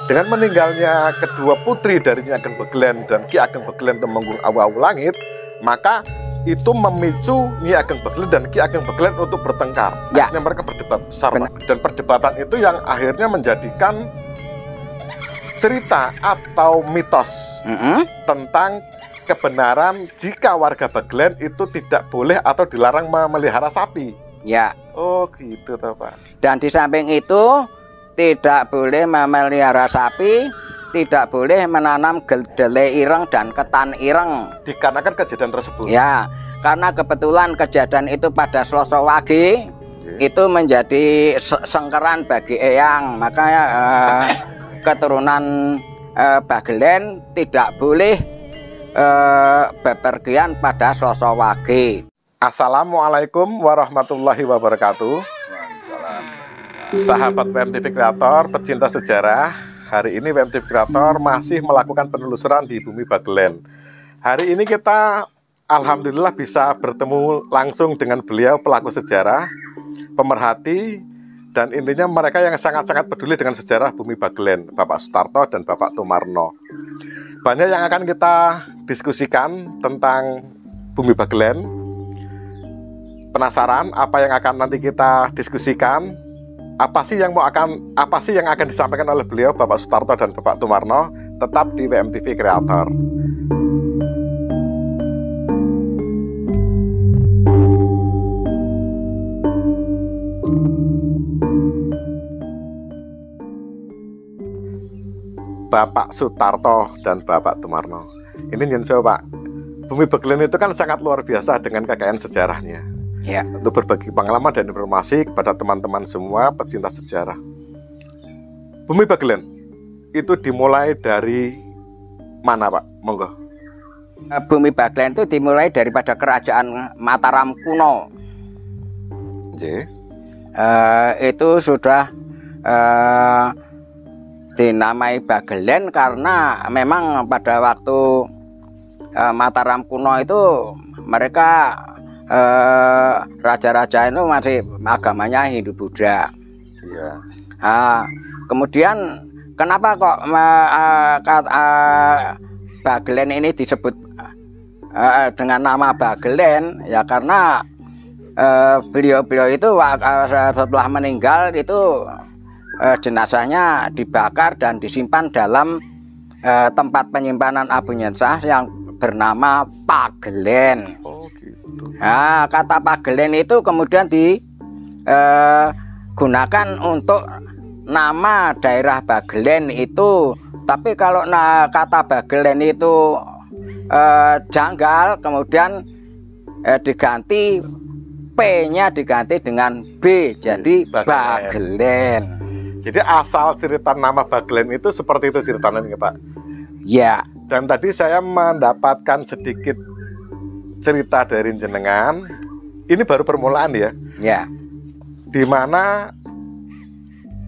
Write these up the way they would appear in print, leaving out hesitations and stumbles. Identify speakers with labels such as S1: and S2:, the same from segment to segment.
S1: Dengan meninggalnya kedua putri dari Nyi Ageng Begelen dan Ki Ageng Begelen Temenggung Awu-Awu Langit, maka itu memicu Nyi Ageng Begelen dan Ki Ageng Begelen untuk bertengkar.
S2: Ya.
S1: Akhirnya mereka berdebat besar, Pak. Dan perdebatan itu yang akhirnya menjadikan cerita atau mitos tentang kebenaran jika warga Begelen itu tidak boleh atau dilarang memelihara sapi.
S2: Ya.
S1: Oh gitu toh, Pak.
S2: Dan di samping itu tidak boleh memelihara sapi, tidak boleh menanam kedelai ireng dan ketan ireng.
S1: Dikarenakan kejadian tersebut.
S2: Ya, karena kebetulan kejadian itu pada Selasa Wage, itu menjadi sengkeran bagi eyang. Makanya keturunan Bagelen tidak boleh bepergian pada Selasa Wage.
S1: Assalamualaikum warahmatullahi wabarakatuh. Sahabat WMTV Kreator, pecinta sejarah, hari ini WMTV Kreator masih melakukan penelusuran di bumi Bagelen. Hari ini kita alhamdulillah bisa bertemu langsung dengan beliau, pelaku sejarah, pemerhati, dan intinya mereka yang sangat-sangat peduli dengan sejarah bumi Bagelen, Bapak Sutarto dan Bapak Tumarno. Banyak yang akan kita diskusikan tentang bumi Bagelen. Penasaran apa yang akan nanti kita diskusikan? Apa sih yang akan disampaikan oleh beliau, Bapak Sutarto dan Bapak Tumarno? Tetap di WMTV Kreator. Bapak Sutarto dan Bapak Tumarno. Ini nyenseo, Pak. Bumi Bagelen itu kan sangat luar biasa dengan kekayaan sejarahnya.
S2: Ya.
S1: Untuk berbagi pengalaman dan informasi kepada teman-teman semua pecinta sejarah. Bumi Bagelen itu dimulai dari mana, Pak? Monggo.
S2: Bumi Bagelen itu dimulai daripada kerajaan Mataram kuno. Itu sudah dinamai Bagelen karena memang pada waktu Mataram kuno itu mereka raja-raja itu masih agamanya Hindu-Buddha.
S1: Iya.
S2: Kemudian kenapa kok Bagelen ini disebut dengan nama Bagelen? Ya karena beliau-beliau itu setelah meninggal itu jenazahnya dibakar dan disimpan dalam tempat penyimpanan Abu Nyensah yang bernama Pagelen. Nah, kata Pagelen itu kemudian digunakan untuk nama daerah Bagelen itu. Tapi kalau kata Bagelen itu janggal, kemudian diganti P-nya diganti dengan B, jadi Bagelen.
S1: Jadi asal cerita nama Bagelen itu seperti itu ceritanya, Pak.
S2: Ya.
S1: Dan tadi saya mendapatkan sedikit cerita dari jenengan. Ini baru permulaan ya.
S2: Ya.
S1: Di mana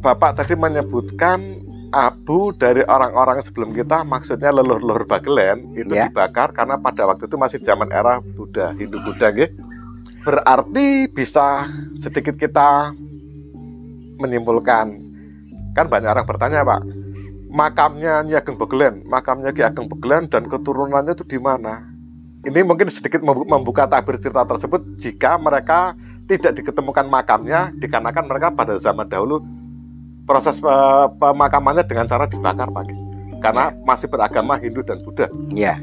S1: Bapak tadi menyebutkan abu dari orang-orang sebelum kita, maksudnya leluhur-leluhur Bagelen itu dibakar karena pada waktu itu masih zaman era Buddha, Hindu-Buddha, gitu. Berarti bisa sedikit kita menyimpulkan, kan banyak orang bertanya, Pak, makamnya Nyi Ageng Begelen, makamnya Ki Ageng Begelen dan keturunannya itu di mana? Ini mungkin sedikit membuka tabir cerita tersebut jika mereka tidak diketemukan makamnya dikarenakan mereka pada zaman dahulu proses pemakamannya dengan cara dibakar, Pak, karena masih beragama Hindu dan Buddha.
S2: Ya.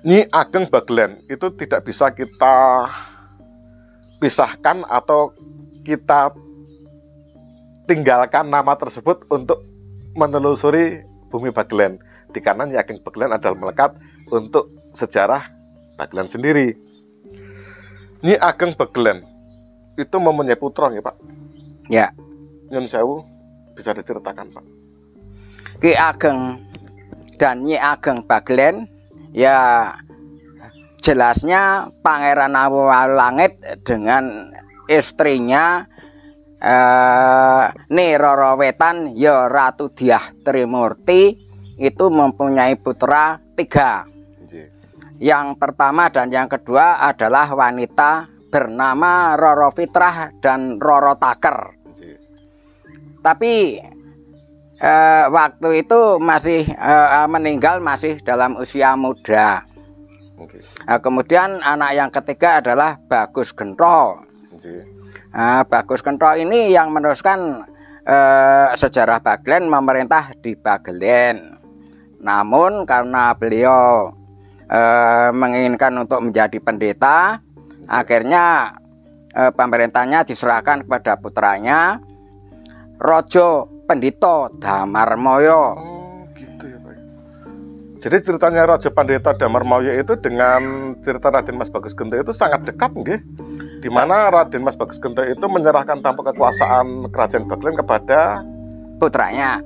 S1: Nyi Ageng Bagelen itu tidak bisa kita pisahkan atau kita tinggalkan nama tersebut untuk menelusuri bumi Bagelen, dikarenakan Nyi Ageng Bagelen adalah melekat untuk sejarah Bagelen sendiri. Nyi Ageng Bagelen itu mempunyai putra, ya, Pak?
S2: Ya.
S1: Nyun sewu, bisa diceritakan, Pak?
S2: Ki Ageng dan Nyi Ageng Bagelen, ya jelasnya Pangeran Awu-Awu Langit dengan istrinya Nyi Roro Wetan, ya Ratu Dyah Trimurti, itu mempunyai putra 3. Yang pertama dan yang kedua adalah wanita bernama Roro Fitrah dan Roro Taker. Tapi waktu itu masih meninggal masih dalam usia muda.
S1: Okay.
S2: Kemudian anak yang ketiga adalah Bagus Gentro. Okay. Bagus Gentro ini yang meneruskan sejarah Bagelen, memerintah di Bagelen. Namun karena beliau menginginkan untuk menjadi pendeta, akhirnya pemerintahnya diserahkan kepada putranya Rojo Pendito Damarmoyo.
S1: Oh gitu ya Pak. Jadi ceritanya Rojo Pendito Damarmoyo itu dengan cerita Raden Mas Bagus Gento itu sangat dekat nggih? Di mana Raden Mas Bagus Gento itu menyerahkan tampuk kekuasaan kerajaan Bagelen kepada
S2: putranya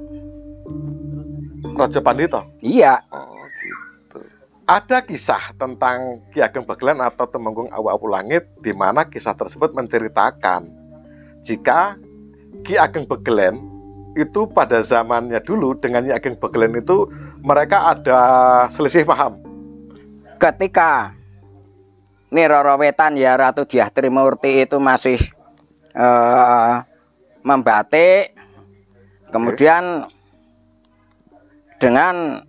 S1: Rojo Pandito.
S2: Iya.
S1: Oh gitu. Ada kisah tentang Ki Ageng Bagelen atau Temenggung Awu-Awu Langit di mana kisah tersebut menceritakan jika Ki Ageng Bagelen itu pada zamannya dulu dengan Ki Ageng Bagelen itu mereka ada selisih paham.
S2: Ketika Roro Wetan ya Ratu Dyah Trimurti itu masih membatik, kemudian dengan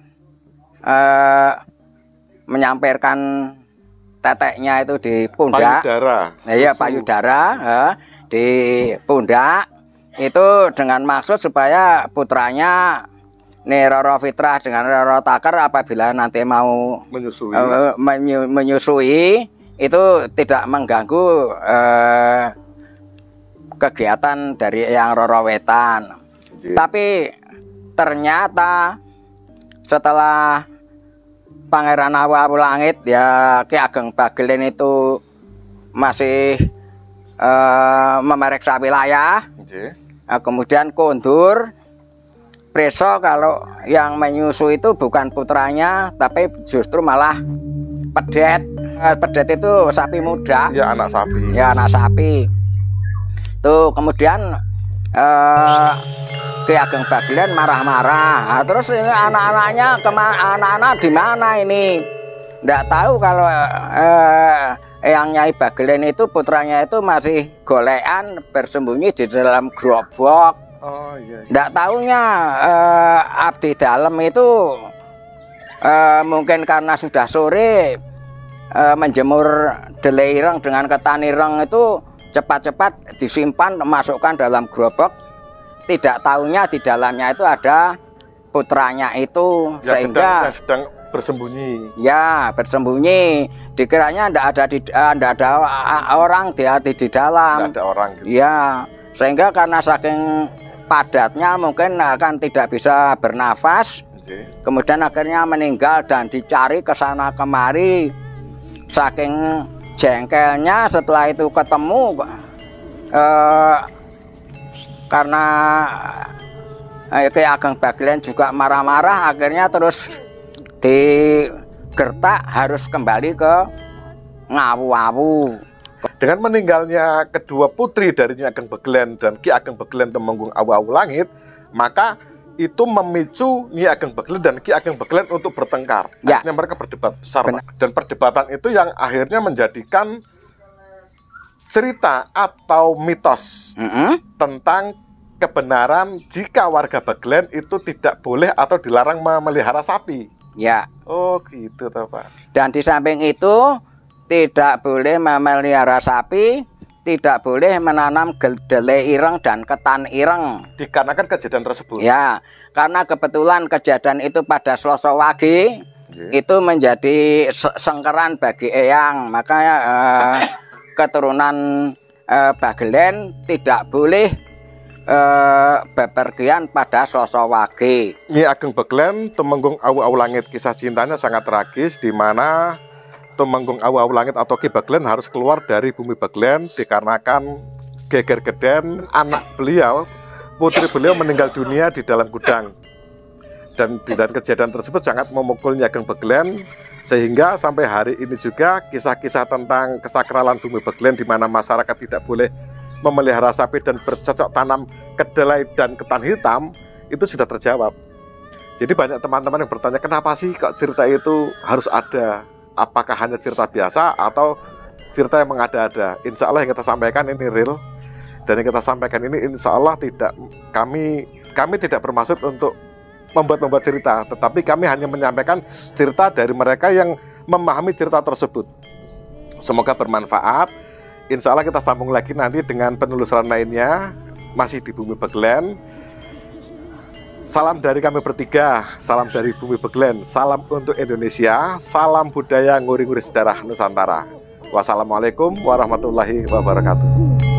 S2: menyampaikan teteknya itu di pundak, payudara di pundak itu dengan maksud supaya putranya Roro Fitrah dengan Roro Takar apabila nanti mau menyusui itu tidak mengganggu kegiatan dari yang Roro Wetan. Tapi ternyata setelah Pangeran Awu-Awu Langit ya Ki Ageng Bagelen itu masih memeriksa wilayah, kemudian kondur preso kalau yang menyusu itu bukan putranya tapi justru malah pedet. Pedet itu sapi muda.
S1: Ya anak sapi.
S2: Ya anak sapi. Tuh kemudian Ki Ageng Bagelen marah-marah. Terus ini anak-anaknya anak-anak di mana ini? Nggak tahu kalau yang Nyai Bagelen itu putranya itu masih golekan bersembunyi di dalam gerobak.
S1: Oh iya.
S2: Nggak tahunya abdi dalam itu mungkin karena sudah sore menjemur dele ireng dengan ketan ireng itu cepat-cepat disimpan masukkan dalam gerobak. Tidak tahunya di dalamnya itu ada putranya itu
S1: ya,
S2: sehingga
S1: sedang bersembunyi.
S2: Ya bersembunyi. Dikiranya ndak ada orang di dalam.
S1: Nggak ada orang. Gitu.
S2: Ya sehingga karena saking padatnya mungkin akan tidak bisa bernafas. Kemudian akhirnya meninggal dan dicari ke sana kemari. Saking jengkelnya setelah itu ketemu karena Ki Ageng Bagelen juga marah-marah, akhirnya terus digertak harus kembali ke Ngawu-Awu.
S1: Dengan meninggalnya kedua putri dari Ki Ageng Bagelen dan Ki Ageng Bagelen Temenggung Awu-Awu Langit, maka itu memicu Ki Ageng Bagelen dan Ki Ageng Bagelen untuk bertengkar.
S2: Ya.
S1: Akhirnya mereka berdebat besar. Dan perdebatan itu yang akhirnya menjadikan cerita atau mitos tentang kebenaran jika warga Bagelen itu tidak boleh atau dilarang memelihara sapi.
S2: Ya.
S1: Oh gitu toh Pak.
S2: Dan di samping itu tidak boleh memelihara sapi, tidak boleh menanam kedelai ireng dan ketan ireng. Dikarenakan
S1: kejadian tersebut.
S2: Ya, karena kebetulan kejadian itu pada Selasa Wage, itu menjadi sengkeran bagi eyang. Makanya keturunan Bagelen tidak boleh bepergian pada Selasa Wage.
S1: Ki Ageng Bagelen Temenggung Awu-Awu Langit, kisah cintanya sangat tragis di mana Temenggung Awu-Awu Langit atau Ki Bagelen harus keluar dari bumi Bagelen dikarenakan geger geden anak beliau, putri beliau meninggal dunia di dalam gudang. Dan kejadian tersebut sangat memukul Ki Ageng Bagelen, sehingga sampai hari ini juga kisah-kisah tentang kesakralan bumi Bagelen di mana masyarakat tidak boleh memelihara sapi dan bercocok tanam kedelai dan ketan hitam itu sudah terjawab. Jadi banyak teman-teman yang bertanya kenapa sih kok cerita itu harus ada? Apakah hanya cerita biasa atau cerita yang mengada-ada? Insya Allah yang kita sampaikan ini real, dan yang kita sampaikan ini insya Allah tidak kami kami tidak bermaksud untuk membuat cerita, tetapi kami hanya menyampaikan cerita dari mereka yang memahami cerita tersebut. Semoga bermanfaat. Insya Allah kita sambung lagi nanti dengan penelusuran lainnya, masih di Bumi Begelen. Salam dari kami bertiga, salam dari Bumi Begelen, salam untuk Indonesia, salam budaya nguri-nguri sejarah Nusantara. Wassalamualaikum warahmatullahi wabarakatuh.